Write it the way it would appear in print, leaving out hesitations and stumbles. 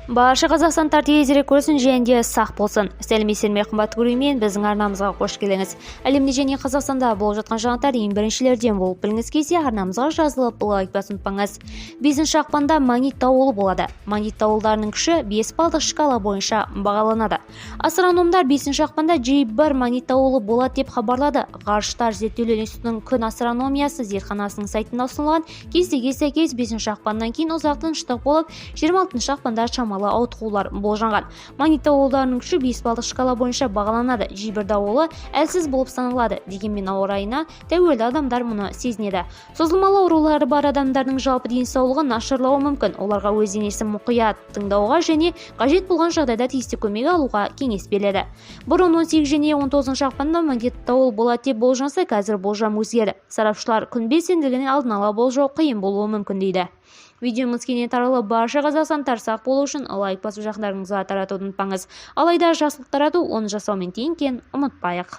Барша қазақстандықтар тезірек көрсін және сақ болсын. Сәлеметсіздер ме қымбатты көрермен, біздің арнамызға қош келдіңіз. Әлемде және Қазақстанда болып жатқан жаңалықтар ең біріншілерден болып біліңіз келсе, арнамызға жазылып лайк басып ұнатпаңыз. 5 ақпанда магнит дауылы болады. Магнит дауылдарының күші 5 балдық шкала бойынша бағаланады. Астрономдар 5 ақпанда J1 магнит дауылы болады деп хабарлады. Ғарыштар зерттеулер институтының күн астрономиясы зертханасының сайтында ұсынылған кестеге сәйкес 5 ақпаннан кейін ұзақ тыныштық болып, 26 ақпанда шамалы ауытқулар болжанған. Магнит дауылдарының күші 5 балдық шкала бойынша бағаланады. J1 дауылы әлсіз болып саналады. Дегенмен ауа райына тәуелді адамдар мұны сезінеді. Созылмалы аурулары бар адамдардың жалпы денсаулығы нашарлауы мүмкін. Оларға өз денесін мұқият тыңдауға және қажет болған жағдайда тиісті көмек алуға кеңес береді. Бұрын 18 және 19 ақпанда магнит дауыл болады деп болжанса, қазір болжам өзгерді. Сарапшылар күн белсенділігін алдын ала болжау қиын болуы мүмкін дейді. Видеомыз кеңінен таралып, барша қазақстандықтар сақ болу үшін лайк басып жақындарыңызға таратуды ұмытпаңыз. Алайда жақсылық тарату оны жасаумен тең екенін ұмытпайық.